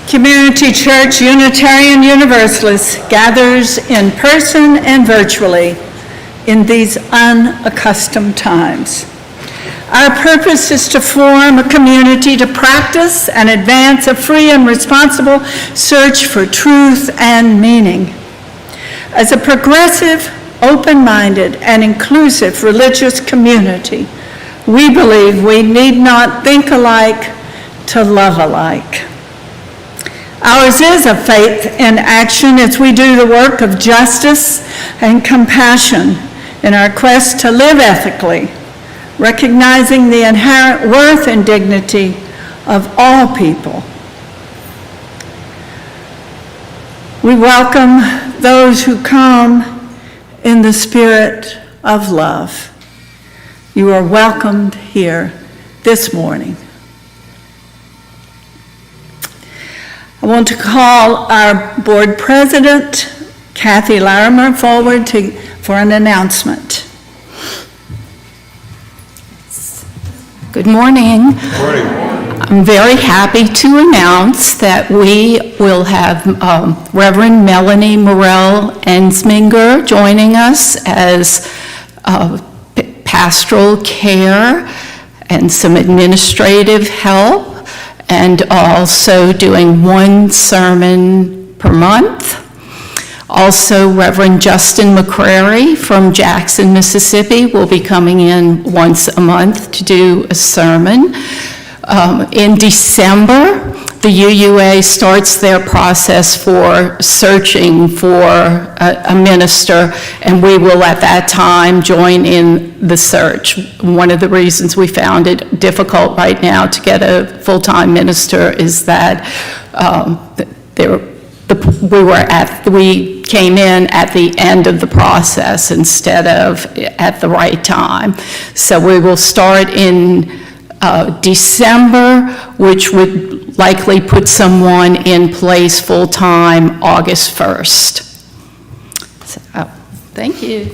Community Church Unitarian Universalist gathers in person and virtually in these unaccustomed times. Our purpose is to form a community to practice and advance a free and responsible search for truth and meaning. As a progressive, open-minded, and inclusive religious community, we believe we need not think alike to love alike. Ours is a faith in action as we do the work of justice and compassion in our quest to live ethically, recognizing the inherent worth and dignity of all people. We welcome those who come in the spirit of love. You are welcomed here this morning. I want to call our board president, Kathy Larimer, forward for an announcement. Good morning. Good morning. I'm very happy to announce that we will have Reverend Melanie Morell Ensminger joining us as pastoral care and some administrative help, and also doing one sermon per month. Also, Reverend Justin McCrary from Jackson, Mississippi will be coming in once a month to do a sermon. In December, the UUA starts their process for searching for a minister, and we will at that time join in the search. One of the reasons we found it difficult right now to get a full-time minister is that we came in at the end of the process instead of at the right time. So we will start in December, which would likely put someone in place full-time August 1st. So, thank you.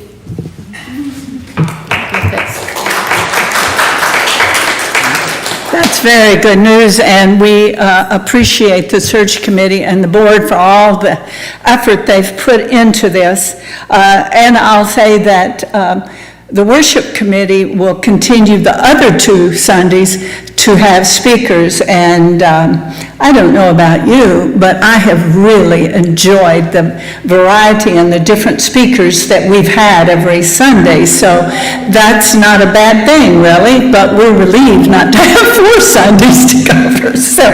That's very good news, and we appreciate the search committee and the board for all the effort they've put into this. And I'll say that the worship committee will continue the other 2 Sundays to have speakers, and I don't know about you, but I have really enjoyed the variety and the different speakers that we've had every Sunday, so that's not a bad thing, really, but we're relieved not to have 4 Sundays to cover, so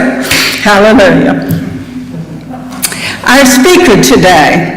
hallelujah. Our speaker today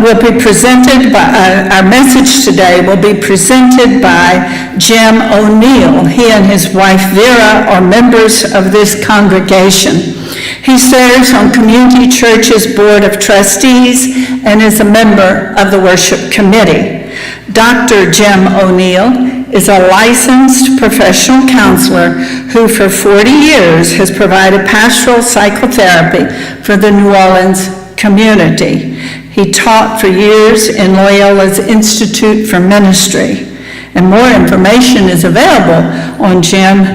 will be presented by, our message today will be presented by Jim O'Neill. He and his wife Vera are members of this congregation. He serves on Community Church's Board of Trustees and is a member of the Worship Committee. Dr. Jim O'Neill is a licensed professional counselor who for 40 years has provided pastoral psychotherapy for the New Orleans community. He taught for years in Loyola's Institute for Ministry, and more information is available on Jim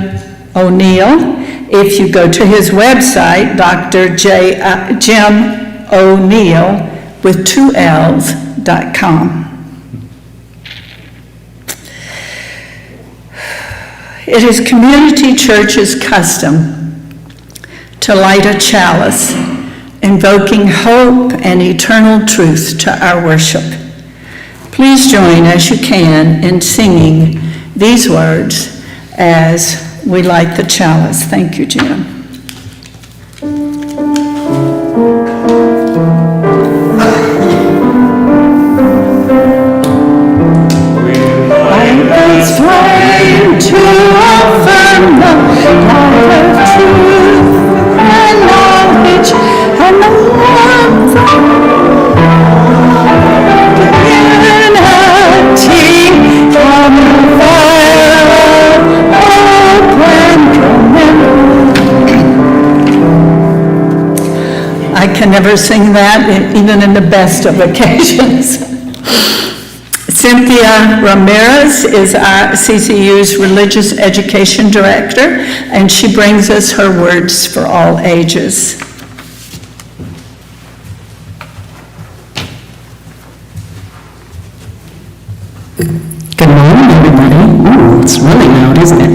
O'Neill if you go to his website, Jim O'Neill with 2 L's.com. It is Community Church's custom to light a chalice, invoking hope and eternal truth to our worship. Please join as you can in singing these words as we light the chalice. Thank you, Jim. Light this flame to affirm the light of truth and knowledge and the warmth of unity from the fire of hope and commitment. I can never sing that, even in the best of occasions. Cynthia Ramirez is our CCU's Religious Education Director, and she brings us her words for all ages. Good morning, everybody. Ooh, it's really loud, isn't it?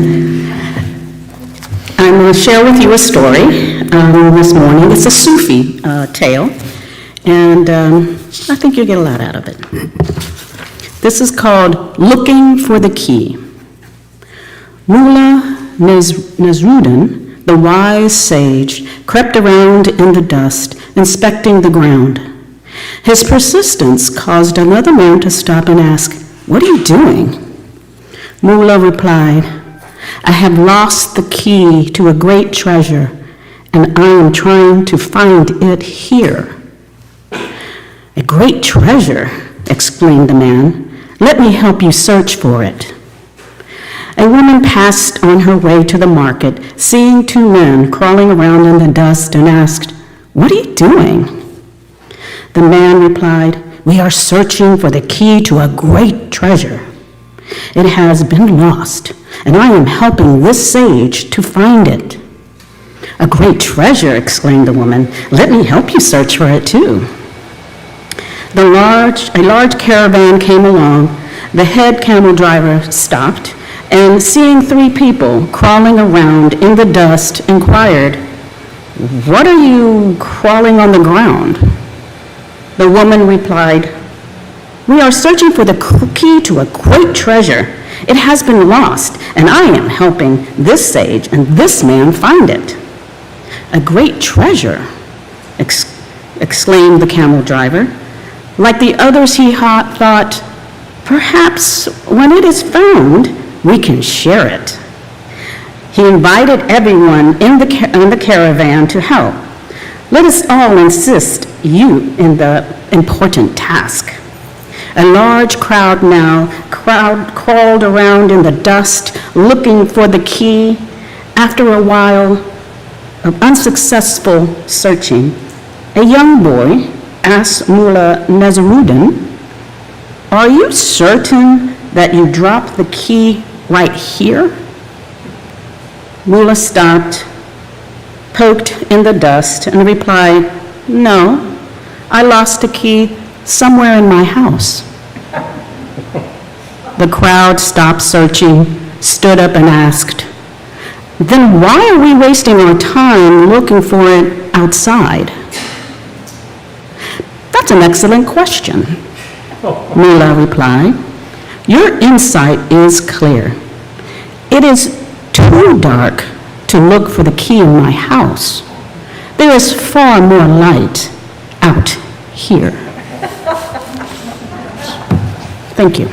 I'm going to share with you a story this morning. It's a Sufi tale, and I think you'll get a lot out of it. This is called Looking for the Key. Mullah Nasruddin, the wise sage, crept around in the dust, inspecting the ground. His persistence caused another man to stop and ask, "What are you doing?" Mullah replied, "I have lost the key to a great treasure, and I am trying to find it here." "A great treasure," exclaimed the man. "Let me help you search for it." A woman passed on her way to the market, seeing two men crawling around in the dust, and asked, "What are you doing?" The man replied, "We are searching for the key to a great treasure. It has been lost, and I am helping this sage to find it." "A great treasure," exclaimed the woman. "Let me help you search for it too." A large caravan came along. The head camel driver stopped, and seeing three people crawling around in the dust, inquired, "What are you crawling on the ground?" The woman replied, "We are searching for the key to a great treasure. It has been lost, and I am helping this sage and this man find it." "A great treasure," exclaimed the camel driver. Like the others, he thought, "Perhaps when it is found, we can share it." He invited everyone in the caravan to help. "Let us all assist you in the important task." A large crowd crawled around in the dust, looking for the key. After a while of unsuccessful searching, a young boy asked Mullah Nasruddin, "Are you certain that you dropped the key right here?" Mullah stopped, poked in the dust, and replied, "No, I lost the key somewhere in my house." The crowd stopped searching, stood up and asked, "Then why are we wasting our time looking for it outside?" "That's an excellent question," Mullah replied. "Your insight is clear. It is too dark to look for the key in my house. There is far more light out here." Thank you.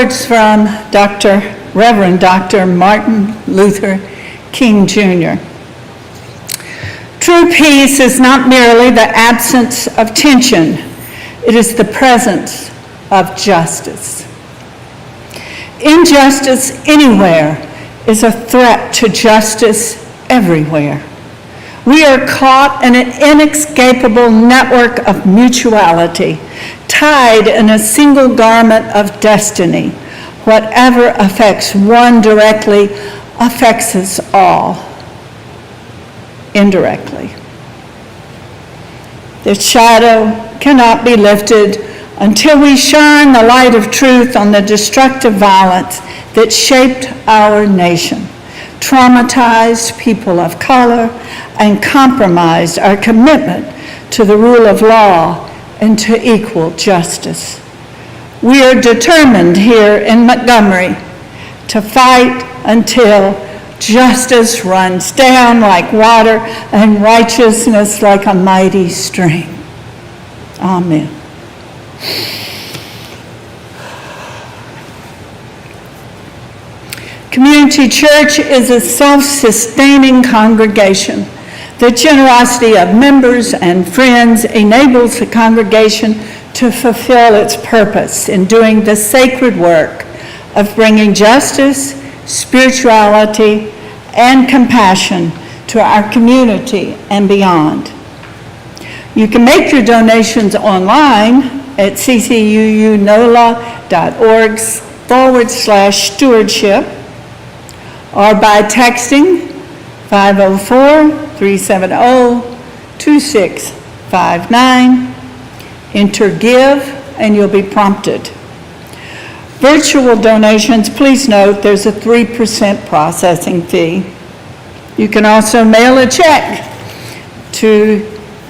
words from Reverend Dr. Martin Luther King Jr. True peace is not merely the absence of tension, it is the presence of justice. Injustice anywhere is a threat to justice everywhere. We are caught in an inescapable network of mutuality, tied in a single garment of destiny. Whatever affects one directly affects us all indirectly. The shadow cannot be lifted until we shine the light of truth on the destructive violence that shaped our nation, traumatized people of color, and compromised our commitment to the rule of law and to equal justice. We are determined here in Montgomery to fight until justice runs down like water and righteousness like a mighty stream. Amen. Community Church is a self-sustaining congregation. The generosity of members and friends enables the congregation to fulfill its purpose in doing the sacred work of bringing justice, spirituality, and compassion to our community and beyond. You can make your donations online at ccunola.org/stewardship or by texting 504-370-2659. Enter GIVE and you'll be prompted. Virtual donations, please note there's a 3% processing fee. You can also mail a check to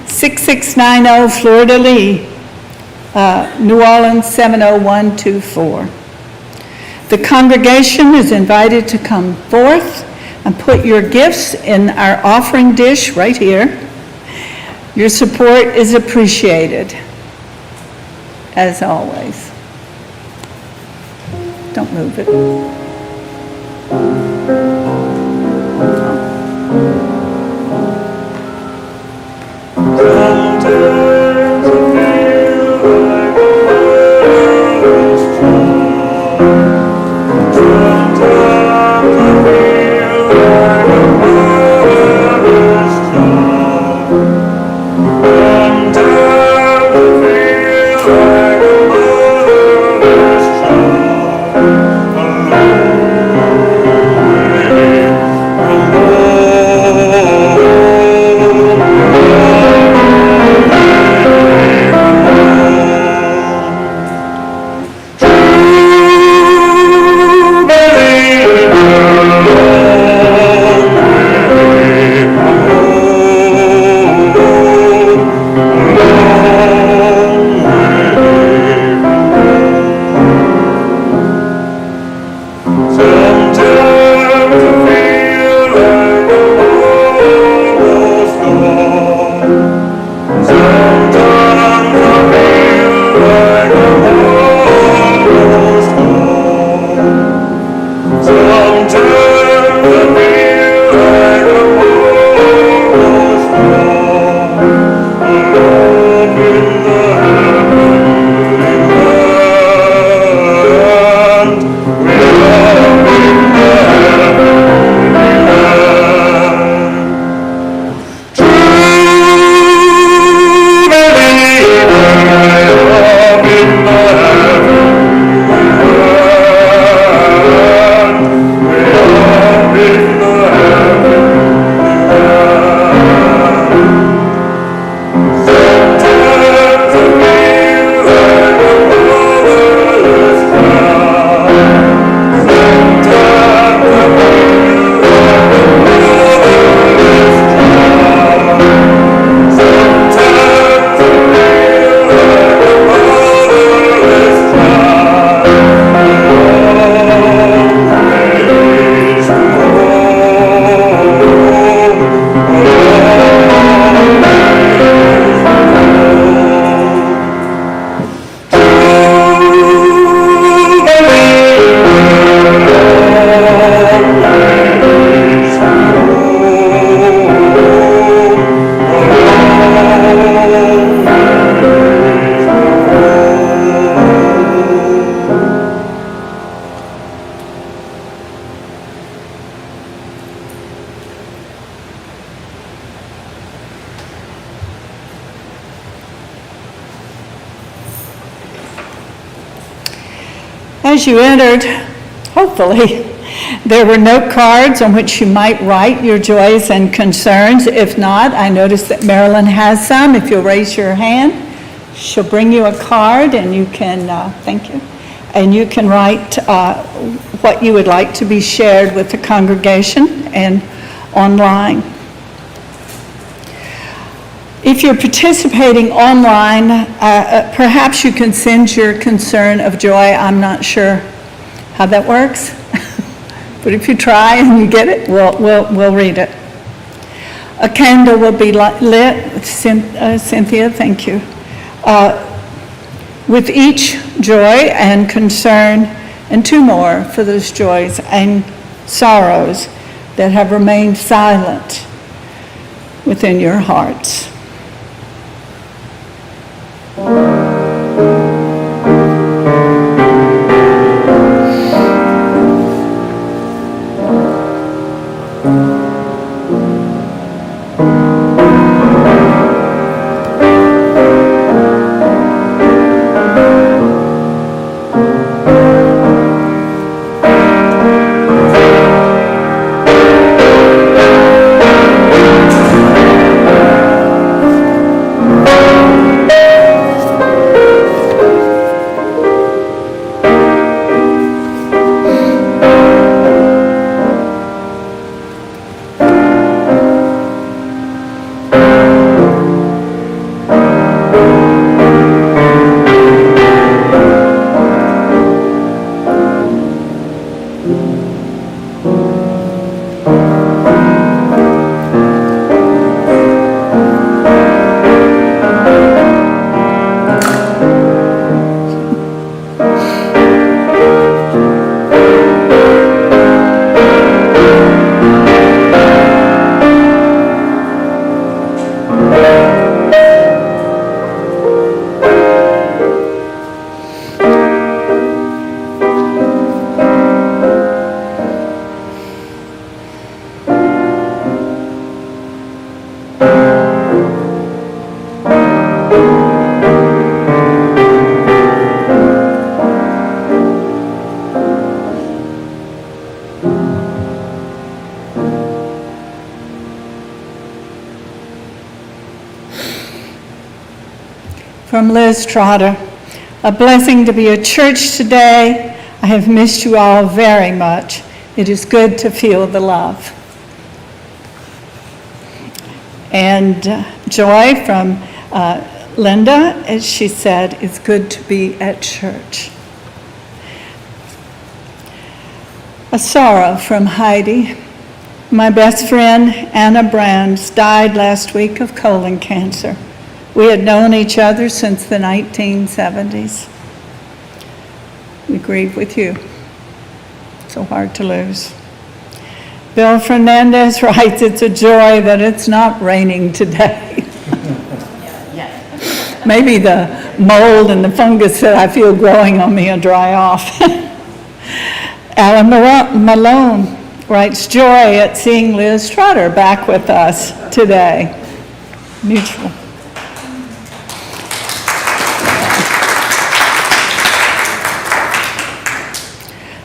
6690 Florida Lee, New Orleans 70124. The congregation is invited to come forth and put your gifts in our offering dish right here. Your support is appreciated, as always. Don't move it. As you entered, hopefully, there were note cards on which you might write your joys and concerns. If not, I noticed that Marilyn has some. If you'll raise your hand, she'll bring you a card and you can, thank you, and you can write what you would like to be shared with the congregation and online. If you're participating online, perhaps you can send your concern of joy. I'm not sure how that works, but if you try and you get it, we'll read it. A candle will be lit, Cynthia, thank you, with each joy and concern, and two more for those joys and sorrows that have remained silent within your hearts. From Liz Trotter, a blessing to be at church today. I have missed you all very much. It is good to feel the love. And Joy from Linda, as she said, it's good to be at church. A sorrow from Heidi. My best friend, Anna Brands, died last week of colon cancer. We had known each other since the 1970s. We grieve with you. So hard to lose. Bill Fernandez writes, it's a joy that it's not raining today. Maybe the mold and the fungus that I feel growing on me will dry off. Alan Malone writes, joy at seeing Liz Trotter back with us today. Mutual.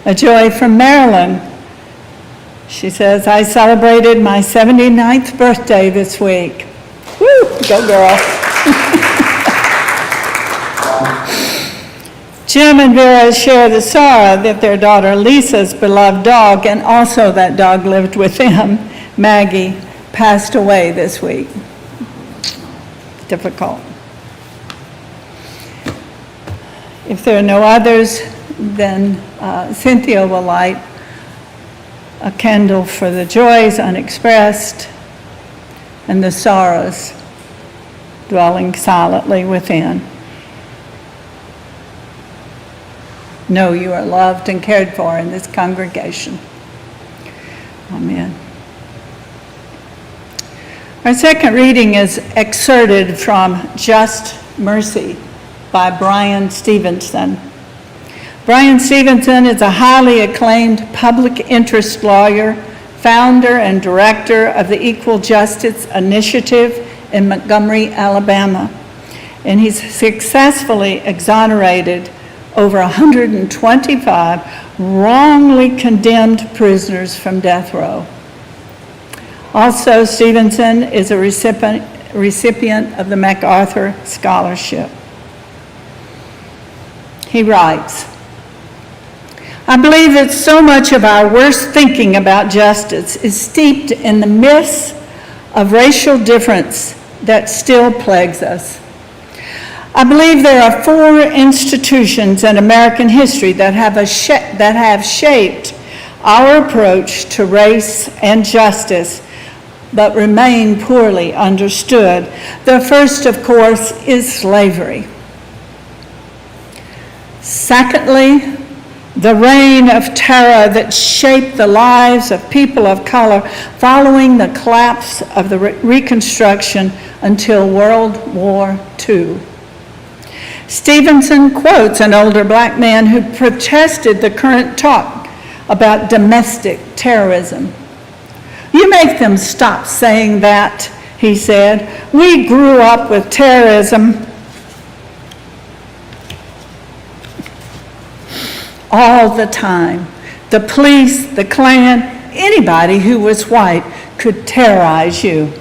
A joy from Marilyn. She says, I celebrated my 79th birthday this week. Woo, go girl. Jim and Vera share the sorrow that their daughter Lisa's beloved dog, and also that dog lived with them, Maggie, passed away this week. Difficult. If there are no others, then Cynthia will light a candle for the joys unexpressed and the sorrows dwelling silently within. Know you are loved and cared for in this congregation. Amen. Our second reading is excerpted from Just Mercy by Brian Stevenson. Brian Stevenson is a highly acclaimed public interest lawyer, founder and director of the Equal Justice Initiative in Montgomery, Alabama. And he's successfully exonerated over 125 wrongly condemned prisoners from death row. Also, Stevenson is a recipient of the MacArthur Scholarship. He writes, I believe that so much of our worst thinking about justice is steeped in the myths of racial difference that still plagues us. I believe there are 4 institutions in American history that have shaped our approach to race and justice, but remain poorly understood. The first, of course, is slavery. Secondly, the reign of terror that shaped the lives of people of color following the collapse of the Reconstruction until World War II. Stevenson quotes an older black man who protested the current talk about domestic terrorism. You make them stop saying that, he said. We grew up with terrorism all the time. The police, the Klan, anybody who was white could terrorize you.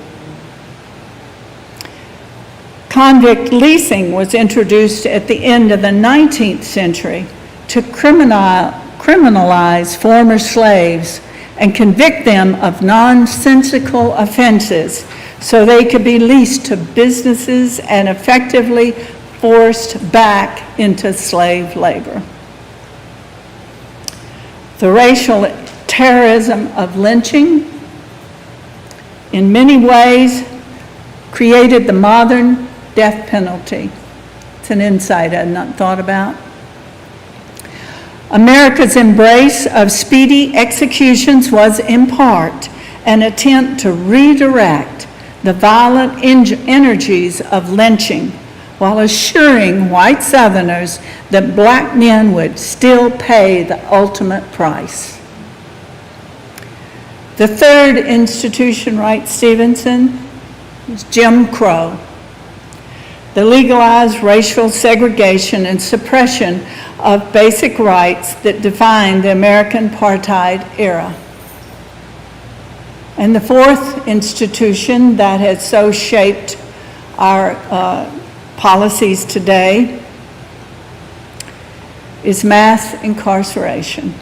Convict leasing was introduced at the end of the 19th century to criminalize former slaves and convict them of nonsensical offenses so they could be leased to businesses and effectively forced back into slave labor. The racial terrorism of lynching, in many ways, created the modern death penalty. It's an insight I had not thought about. America's embrace of speedy executions was in part an attempt to redirect the violent energies of lynching while assuring white Southerners that black men would still pay the ultimate price. The third institution, writes Stevenson, is Jim Crow. The legalized racial segregation and suppression of basic rights that defined the American apartheid era. And the fourth institution that has so shaped our policies today is mass incarceration.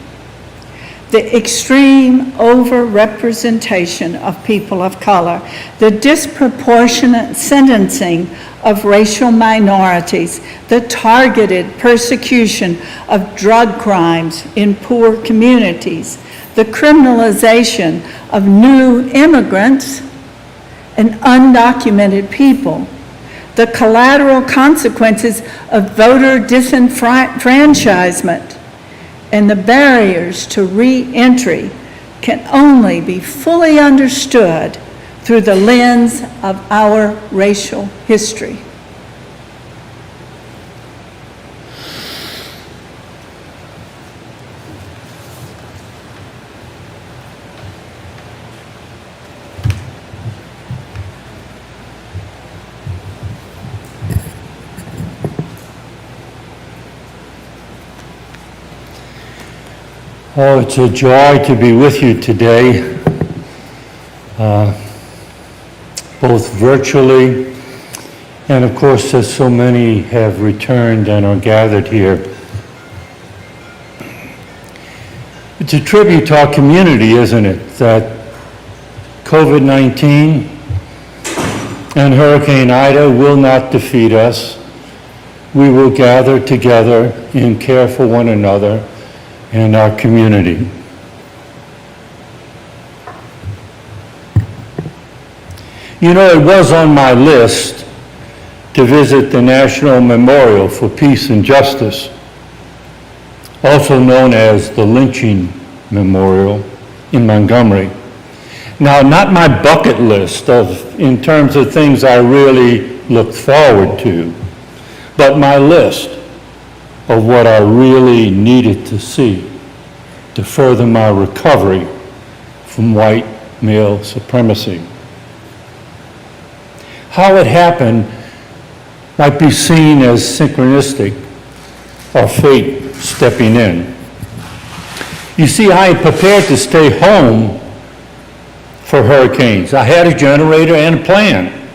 The extreme overrepresentation of people of color, the disproportionate sentencing of racial minorities, the targeted persecution of drug crimes in poor communities, the criminalization of new immigrants and undocumented people, the collateral consequences of voter disenfranchisement, and the barriers to re-entry can only be fully understood through the lens of our racial history. Oh, it's a joy to be with you today, both virtually and, of course, as so many have returned and are gathered here. It's a tribute to our community, isn't it, that COVID-19 and Hurricane Ida will not defeat us. We will gather together and care for one another and our community. You know, it was on my list to visit the National Memorial for Peace and Justice, also known as the Lynching Memorial in Montgomery. Now, not my bucket list in terms of things I really looked forward to, but my list of what I really needed to see to further my recovery from white male supremacy. How it happened might be seen as synchronistic, or fate stepping in. You see, I had prepared to stay home for hurricanes. I had a generator and a plan.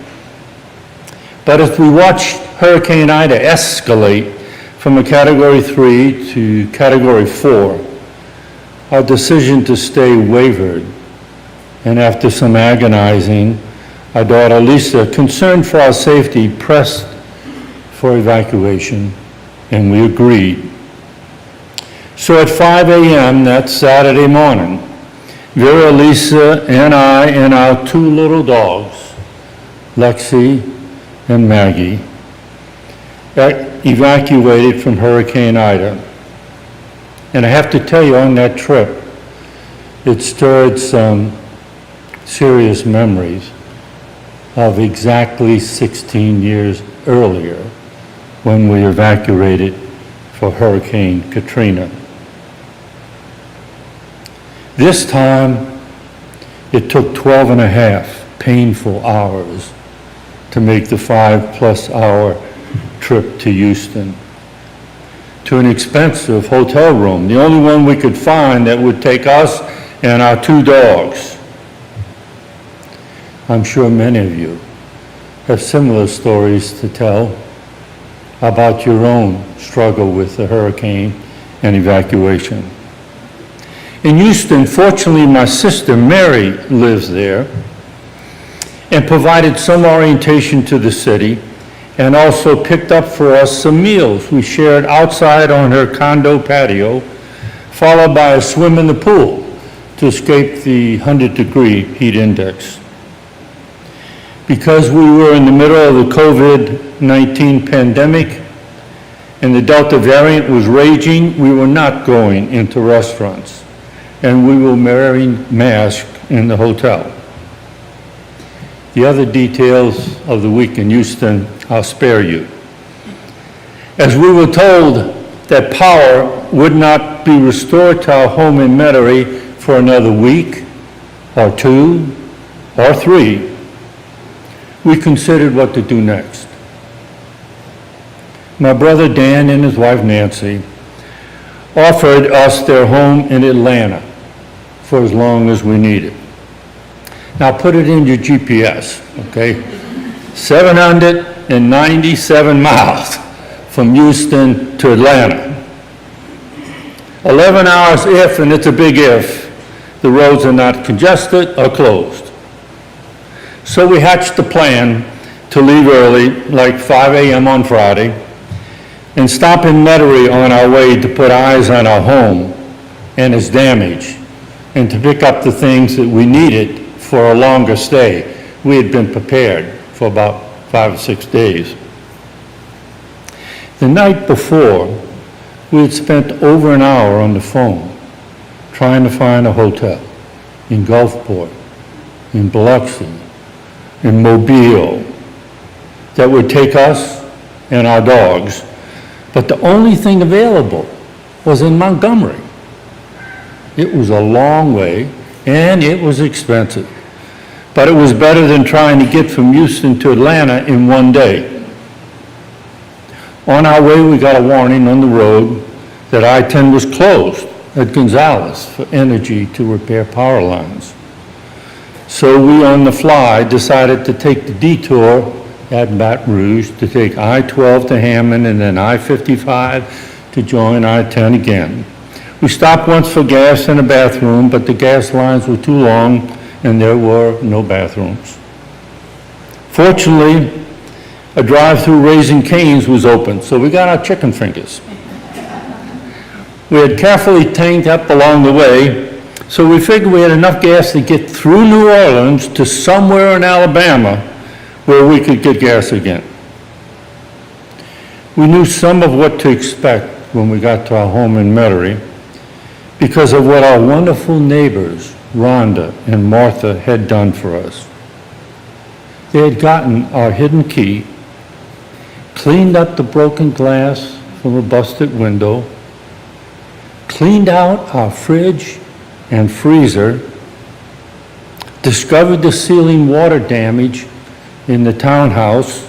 But as we watched Hurricane Ida escalate from a Category 3 to Category 4, our decision to stay wavered. And after some agonizing, our daughter Lisa, concerned for our safety, pressed for evacuation, and we agreed. So at 5 a.m. that Saturday morning, Vera, Lisa, and I and our two little dogs, Lexi and Maggie, evacuated from Hurricane Ida. And I have to tell you, on that trip, it stirred some serious memories of exactly 16 years earlier when we evacuated for Hurricane Katrina. This time, it took 12 and a half painful hours to make the 5+ hour trip to Houston, to an expensive hotel room, the only one we could find that would take us and our two dogs. I'm sure many of you have similar stories to tell about your own struggle with the hurricane and evacuation. In Houston, fortunately, my sister Mary lives there and provided some orientation to the city and also picked up for us some meals we shared outside on her condo patio, followed by a swim in the pool to escape the 100-degree heat index. Because we were in the middle of the COVID-19 pandemic and the Delta variant was raging, we were not going into restaurants, and we were wearing masks in the hotel. The other details of the week in Houston, I'll spare you. As we were told that power would not be restored to our home in Metairie for another week, or 2, or 3, we considered what to do next. My brother Dan and his wife Nancy offered us their home in Atlanta for as long as we needed. Now put it in your GPS, okay? 797 miles from Houston to Atlanta. 11 hours if, and it's a big if, the roads are not congested or closed. So we hatched the plan to leave early, like 5 a.m. on Friday, and stop in Metairie on our way to put eyes on our home and its damage, and to pick up the things that we needed for a longer stay. We had been prepared for about 5 or 6 days. The night before, we had spent over an hour on the phone trying to find a hotel in Gulfport, in Biloxi, in Mobile, that would take us and our dogs, but the only thing available was in Montgomery. It was a long way, and it was expensive, but it was better than trying to get from Houston to Atlanta in one day. On our way, we got a warning on the road that I-10 was closed at Gonzales for energy to repair power lines. So we, on the fly, decided to take the detour at Baton Rouge to take I-12 to Hammond and then I-55 to join I-10 again. We stopped once for gas and a bathroom, but the gas lines were too long and there were no bathrooms. Fortunately, a drive-through Raising Cane's was open, so we got our chicken fingers. We had carefully tanked up along the way, so we figured we had enough gas to get through New Orleans to somewhere in Alabama where we could get gas again. We knew some of what to expect when we got to our home in Metairie because of what our wonderful neighbors, Rhonda and Martha, had done for us. They had gotten our hidden key, cleaned up the broken glass from a busted window, cleaned out our fridge and freezer, discovered the ceiling water damage in the townhouse.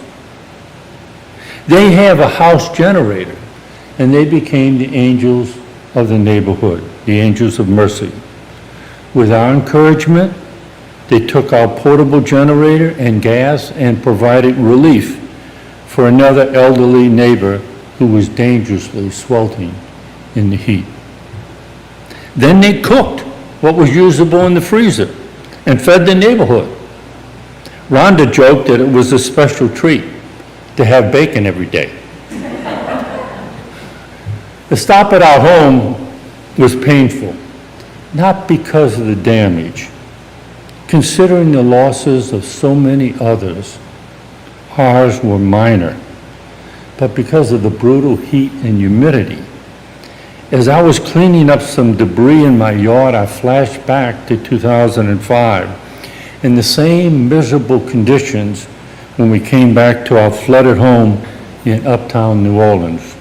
They have a house generator, and they became the angels of the neighborhood, the angels of mercy. With our encouragement, they took our portable generator and gas and provided relief for another elderly neighbor who was dangerously sweltering in the heat. Then they cooked what was usable in the freezer and fed the neighborhood. Rhonda joked that it was a special treat to have bacon every day. The stop at our home was painful, not because of the damage. Considering the losses of so many others, ours were minor, but because of the brutal heat and humidity. As I was cleaning up some debris in my yard, I flashed back to 2005 in the same miserable conditions when we came back to our flooded home in uptown New Orleans.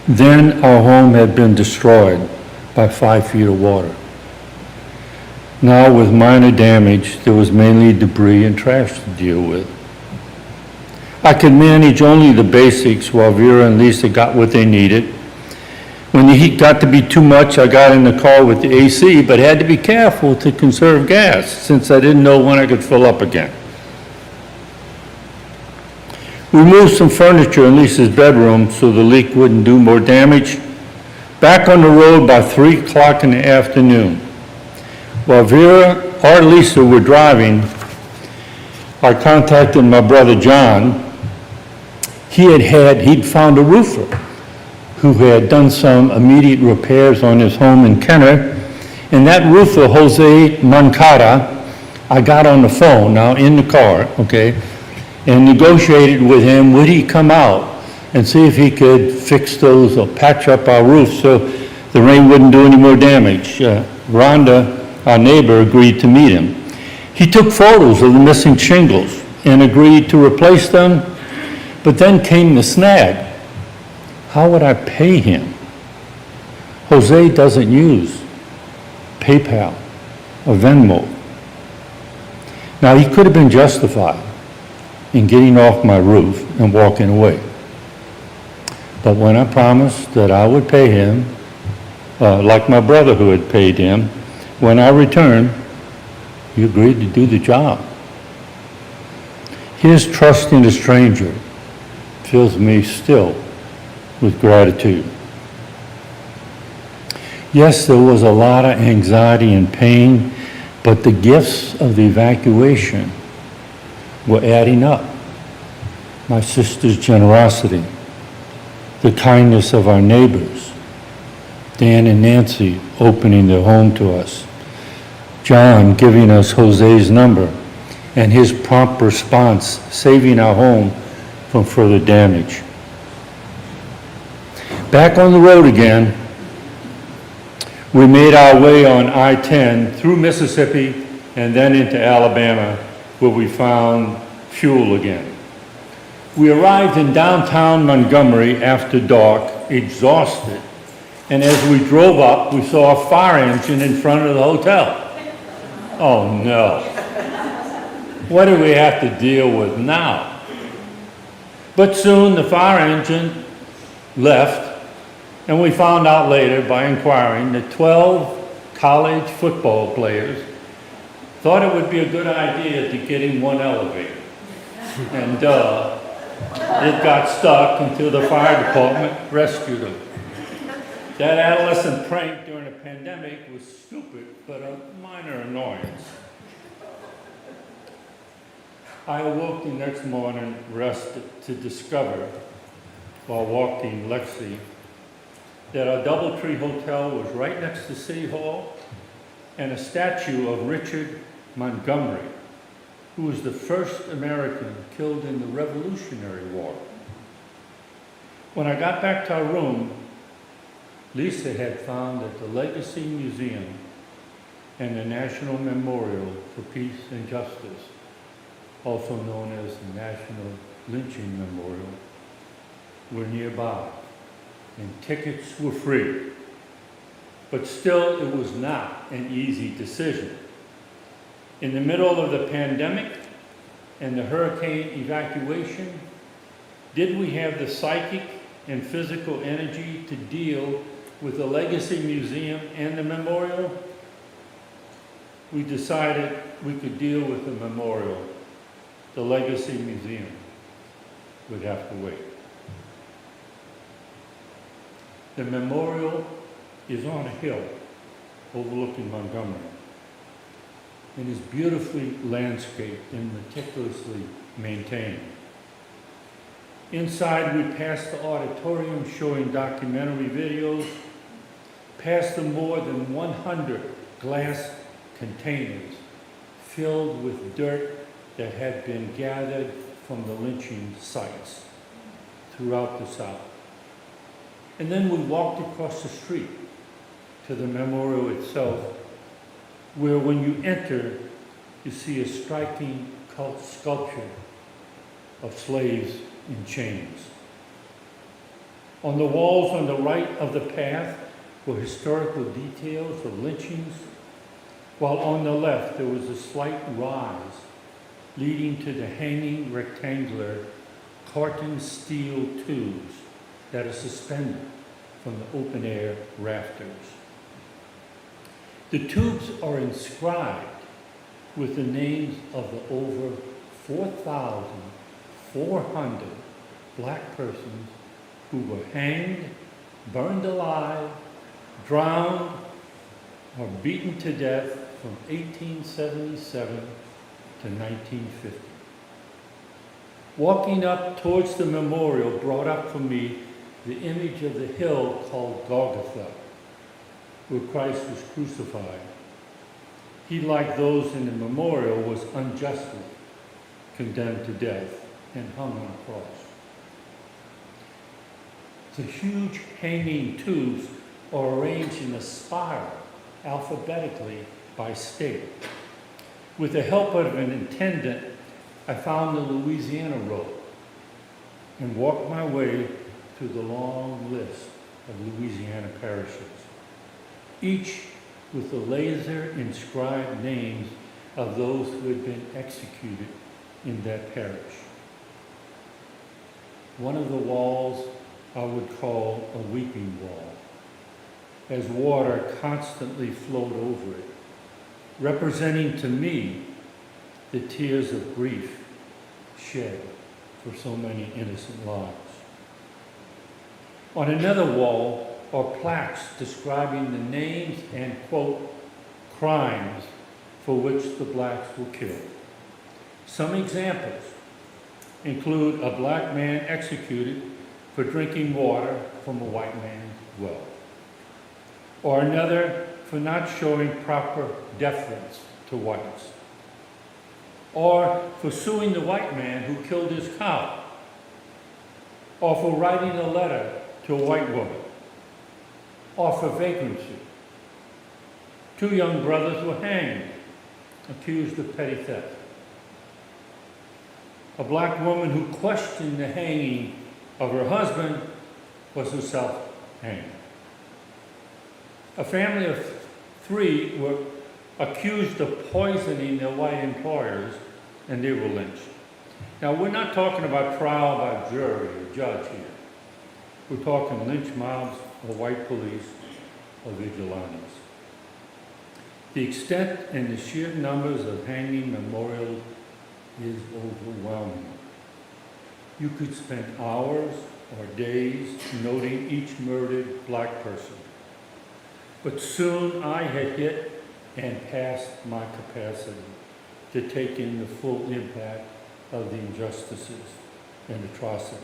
Then our home had been destroyed by 5 feet of water. Now with minor damage, there was mainly debris and trash to deal with. I could manage only the basics while Vera and Lisa got what they needed. When the heat got to be too much, I got in the car with the AC, but had to be careful to conserve gas since I didn't know when I could fill up again. We moved some furniture in Lisa's bedroom so the leak wouldn't do more damage. Back on the road by 3 o'clock in the afternoon. While Vera or Lisa were driving, I contacted my brother John. He'd found a roofer who had done some immediate repairs on his home in Kenner. And that roofer, Jose Moncada, I got on the phone, now in the car, okay, and negotiated with him, would he come out and see if he could fix those or patch up our roof so the rain wouldn't do any more damage. Rhonda, our neighbor, agreed to meet him. He took photos of the missing shingles and agreed to replace them, but then came the snag. How would I pay him? Jose doesn't use PayPal or Venmo. Now, he could have been justified in getting off my roof and walking away. But when I promised that I would pay him, like my brother who had paid him, when I returned, he agreed to do the job. His trust in a stranger fills me still with gratitude. Yes, there was a lot of anxiety and pain, but the gifts of the evacuation were adding up. My sister's generosity, the kindness of our neighbors, Dan and Nancy opening their home to us, John giving us Jose's number, and his prompt response saving our home from further damage. Back on the road again, we made our way on I-10 through Mississippi and then into Alabama, where we found fuel again. We arrived in downtown Montgomery after dark, exhausted, and as we drove up, we saw a fire engine in front of the hotel. Oh no. What do we have to deal with now? But soon the fire engine left, and we found out later by inquiring that 12 college football players thought it would be a good idea to get in one elevator. And it got stuck until the fire department rescued them. That adolescent prank during a pandemic was stupid, but a minor annoyance. I awoke the next morning rested to discover, while walking Lexi, that our Doubletree Hotel was right next to City Hall and a statue of Richard Montgomery, who was the first American killed in the Revolutionary War. When I got back to our room, Lisa had found that the Legacy Museum and the National Memorial for Peace and Justice, also known as the National Lynching Memorial, were nearby, and tickets were free. But still, it was not an easy decision. In the middle of the pandemic and the hurricane evacuation, did we have the psychic and physical energy to deal with the Legacy Museum and the memorial, we decided we could deal with the memorial. The Legacy Museum would have to wait. The memorial is on a hill overlooking Montgomery and is beautifully landscaped and meticulously maintained. Inside, we passed the auditorium showing documentary videos, past the more than 100 glass containers filled with dirt that had been gathered from the lynching sites throughout the South. And then we walked across the street to the memorial itself, where when you enter, you see a striking sculpture of slaves in chains. On the walls on the right of the path were historical details of lynchings, while on the left there was a slight rise leading to the hanging rectangular carton steel tubes that are suspended from the open-air rafters. The tubes are inscribed with the names of the over 4,400 black persons who were hanged, burned alive, drowned, or beaten to death from 1877 to 1950. Walking up towards the memorial brought up for me the image of the hill called Golgotha, where Christ was crucified. He, like those in the memorial, was unjustly condemned to death and hung on a cross. The huge hanging tubes are arranged in a spiral, alphabetically by state. With the help of an attendant, I found the Louisiana road and walked my way through the long list of Louisiana parishes, each with the laser-inscribed names of those who had been executed in that parish. One of the walls I would call a weeping wall, as water constantly flowed over it, representing to me the tears of grief shed for so many innocent lives. On another wall are plaques describing the names and, quote, crimes for which the blacks were killed. Some examples include a black man executed for drinking water from a white man's well, or another for not showing proper deference to whites, or for suing the white man who killed his cow, or for writing a letter to a white woman, or for vagrancy. 2 young brothers were hanged, accused of petty theft. A black woman who questioned the hanging of her husband was herself hanged. A family of 3 were accused of poisoning their white employers, and they were lynched. Now, we're not talking about trial by jury or judge here. We're talking lynch mobs or white police or vigilantes. The extent and the sheer numbers of hanging memorials is overwhelming. You could spend hours or days noting each murdered black person. But soon I had hit and passed my capacity to take in the full impact of the injustices and atrocities.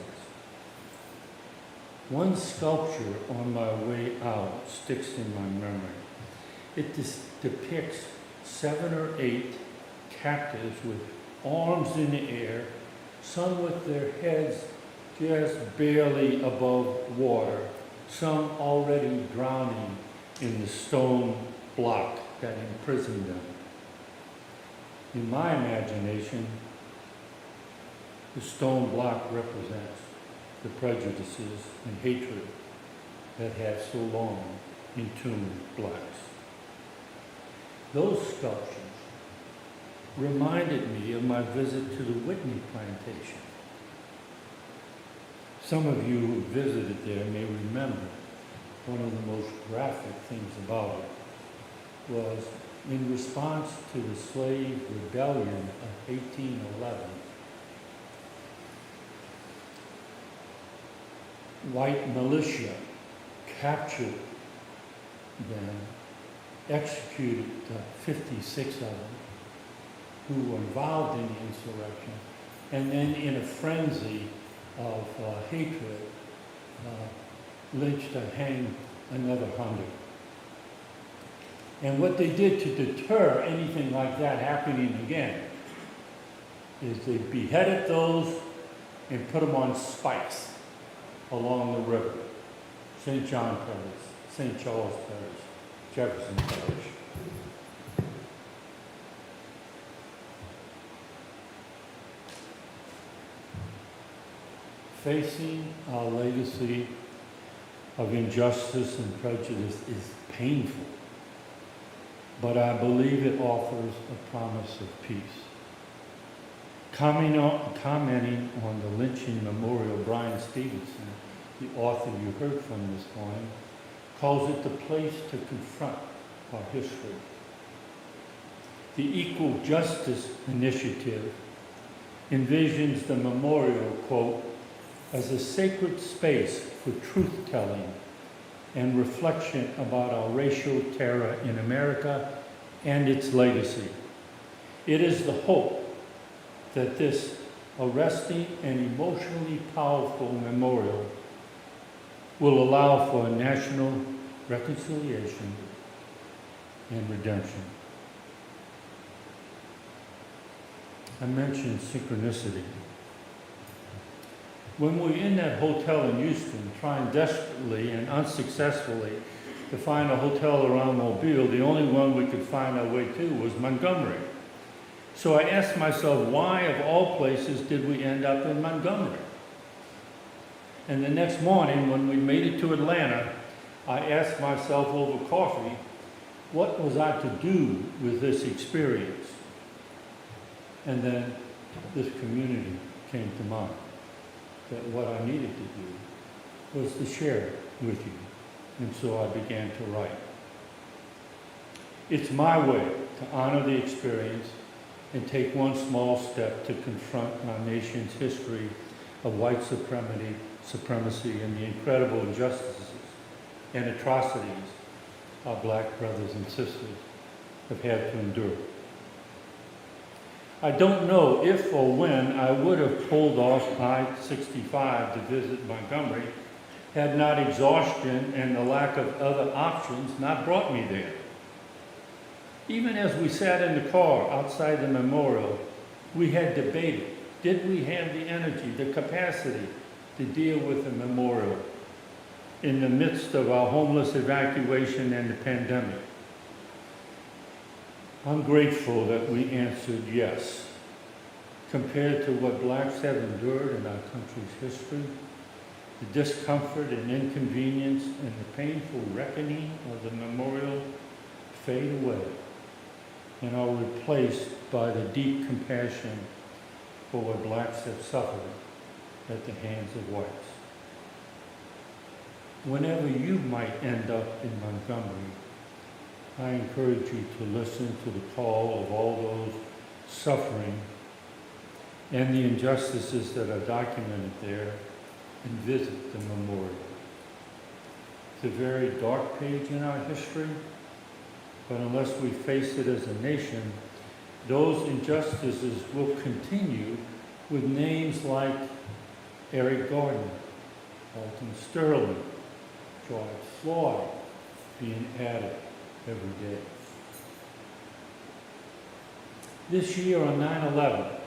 One sculpture on my way out sticks in my memory. It depicts 7 or 8 captives with arms in the air, some with their heads just barely above water, some already drowning in the stone block that imprisoned them. In my imagination, the stone block represents the prejudices and hatred that had so long entombed blacks. Those sculptures reminded me of my visit to the Whitney plantation. Some of you who visited there may remember one of the most graphic things about it was in response to the slave rebellion of 1811, white militia captured them, executed 56 of them who were involved in the insurrection, and then in a frenzy of hatred, lynched and hanged another 100. And what they did to deter anything like that happening again is they beheaded those and put them on spikes along the river. St. John Parish, St. Charles Parish, Jefferson Parish. Facing our legacy of injustice and prejudice is painful, but I believe it offers a promise of peace. Commenting on the lynching memorial, Brian Stevenson, the author you heard from this morning, calls it the place to confront our history. The Equal Justice Initiative envisions the memorial, quote, as a sacred space for truth-telling and reflection about our racial terror in America and its legacy. It is the hope that this arresting and emotionally powerful memorial will allow for national reconciliation and redemption. I mentioned synchronicity. When we were in that hotel in Houston, trying desperately and unsuccessfully to find a hotel around Mobile, the only one we could find our way to was Montgomery. So I asked myself, why of all places did we end up in Montgomery? And the next morning, when we made it to Atlanta, I asked myself over coffee, what was I to do with this experience? And then this community came to mind. That what I needed to do was to share it with you. And so I began to write. It's my way to honor the experience and take one small step to confront our nation's history of white supremacy and the incredible injustices and atrocities our black brothers and sisters have had to endure. I don't know if or when I would have pulled off I-65 to visit Montgomery had not exhaustion and the lack of other options not brought me there. Even as we sat in the car outside the memorial, we had debated, did we have the energy, the capacity to deal with the memorial in the midst of our homeless evacuation and the pandemic? I'm grateful that we answered yes. Compared to what blacks have endured in our country's history, the discomfort and inconvenience and the painful reckoning of the memorial fade away and are replaced by the deep compassion for what blacks have suffered at the hands of whites. Whenever you might end up in Montgomery, I encourage you to listen to the call of all those suffering and the injustices that are documented there and visit the memorial. It's a very dark page in our history, but unless we face it as a nation, those injustices will continue with names like Eric Gardner, Alton Sterling, George Floyd being added every day. This year on 9/11,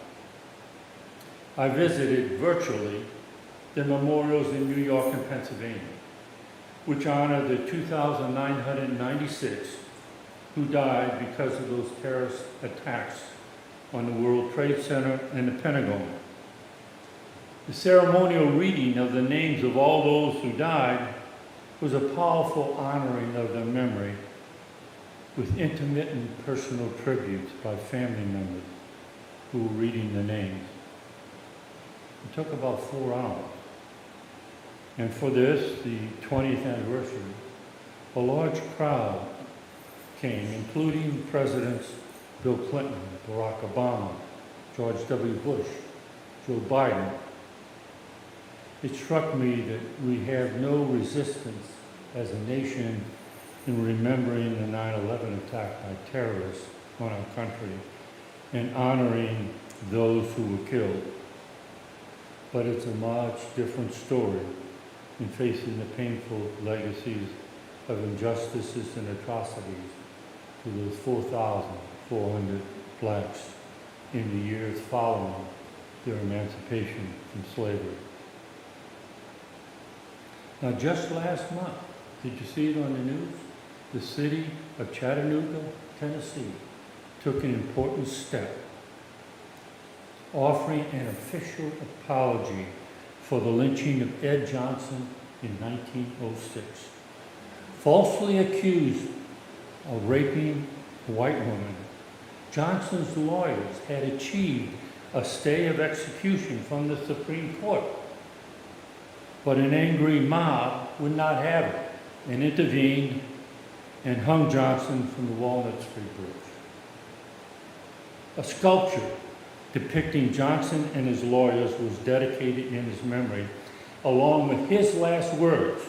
I visited virtually the memorials in New York and Pennsylvania, which honor the 2,996 who died because of those terrorist attacks on the World Trade Center and the Pentagon. The ceremonial reading of the names of all those who died was a powerful honoring of their memory with intermittent personal tributes by family members who were reading the names. It took about 4 hours. And for this, the 20th anniversary, a large crowd came, including Presidents Bill Clinton, Barack Obama, George W. Bush, Joe Biden. It struck me that we have no resistance as a nation in remembering the 9/11 attack by terrorists on our country and honoring those who were killed. But it's a much different story in facing the painful legacies of injustices and atrocities to those 4,400 blacks in the years following their emancipation from slavery. Now, just last month, did you see it on the news? The city of Chattanooga, Tennessee, took an important step, offering an official apology for the lynching of Ed Johnson in 1906. Falsely accused of raping a white woman, Johnson's lawyers had achieved a stay of execution from the Supreme Court. But an angry mob would not have it and intervened and hung Johnson from the Walnut Street Bridge. A sculpture depicting Johnson and his lawyers was dedicated in his memory, along with his last words,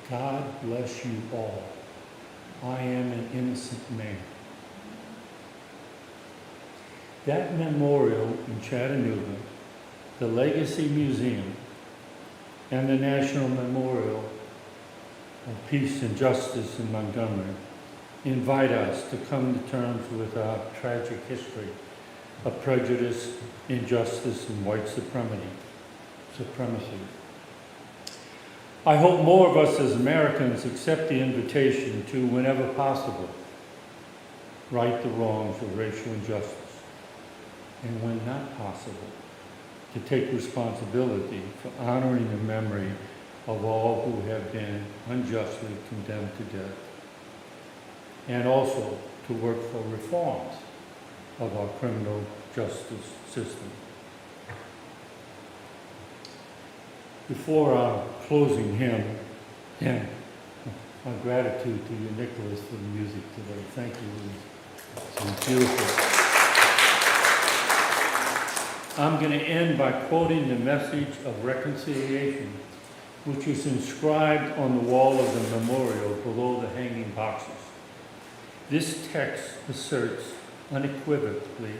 "God bless you all. I am an innocent man." That memorial in Chattanooga, the Legacy Museum, and the National Memorial of Peace and Justice in Montgomery invite us to come to terms with our tragic history of prejudice, injustice, and white supremacy. I hope more of us as Americans accept the invitation to, whenever possible, right the wrongs of racial injustice, and when not possible, to take responsibility for honoring the memory of all who have been unjustly condemned to death, and also to work for reforms of our criminal justice system. Before our closing hymn, and my gratitude to you, Nicholas, for the music today. Thank you. It was beautiful. I'm going to end by quoting the message of reconciliation, which is inscribed on the wall of the memorial below the hanging boxes. This text asserts unequivocally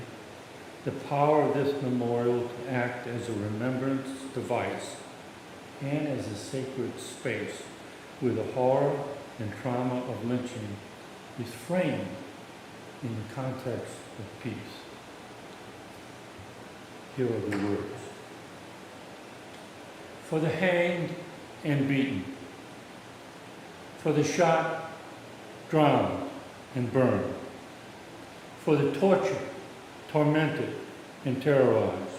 the power of this memorial to act as a remembrance device and as a sacred space where the horror and trauma of lynching is framed in the context of peace. Here are the words. For the hanged and beaten, for the shot, drowned, and burned, for the tortured, tormented, and terrorized,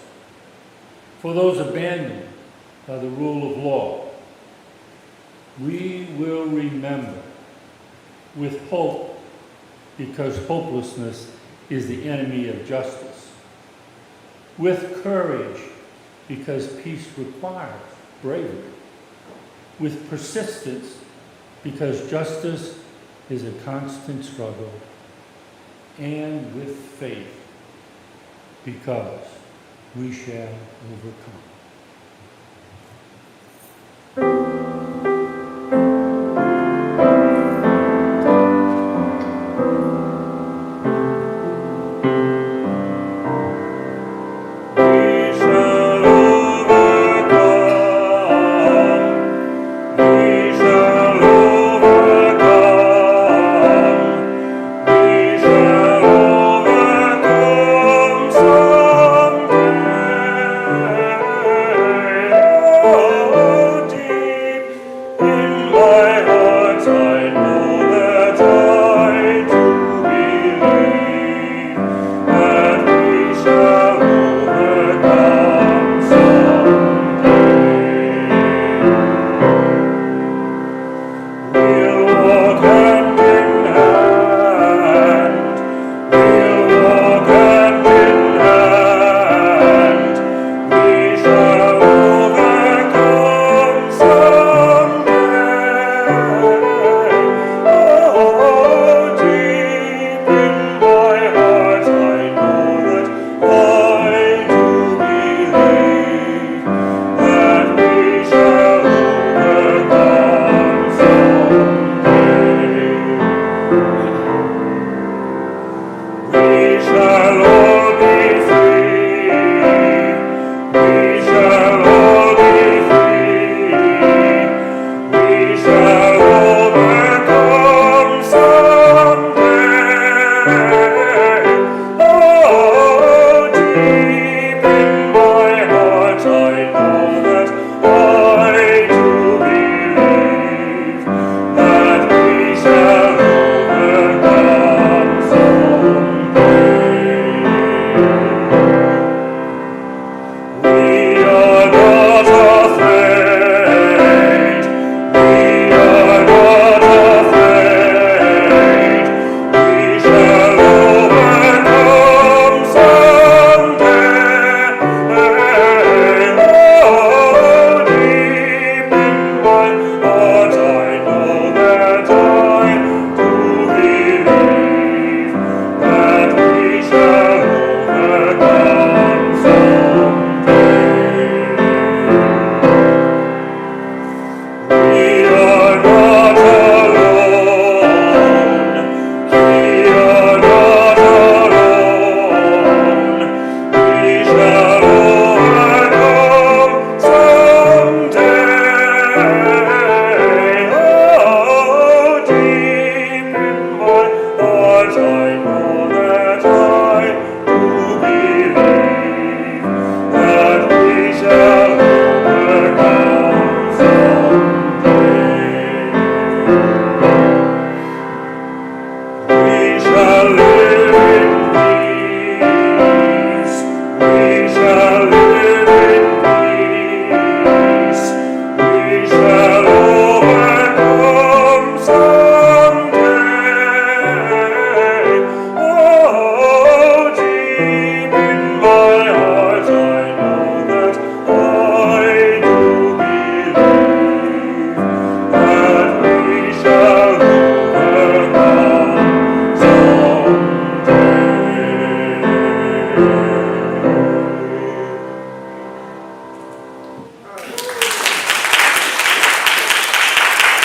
for those abandoned by the rule of law, we will remember with hope, because hopelessness is the enemy of justice, with courage, because peace requires bravery, with persistence, because justice is a constant struggle, and with faith, because we shall overcome.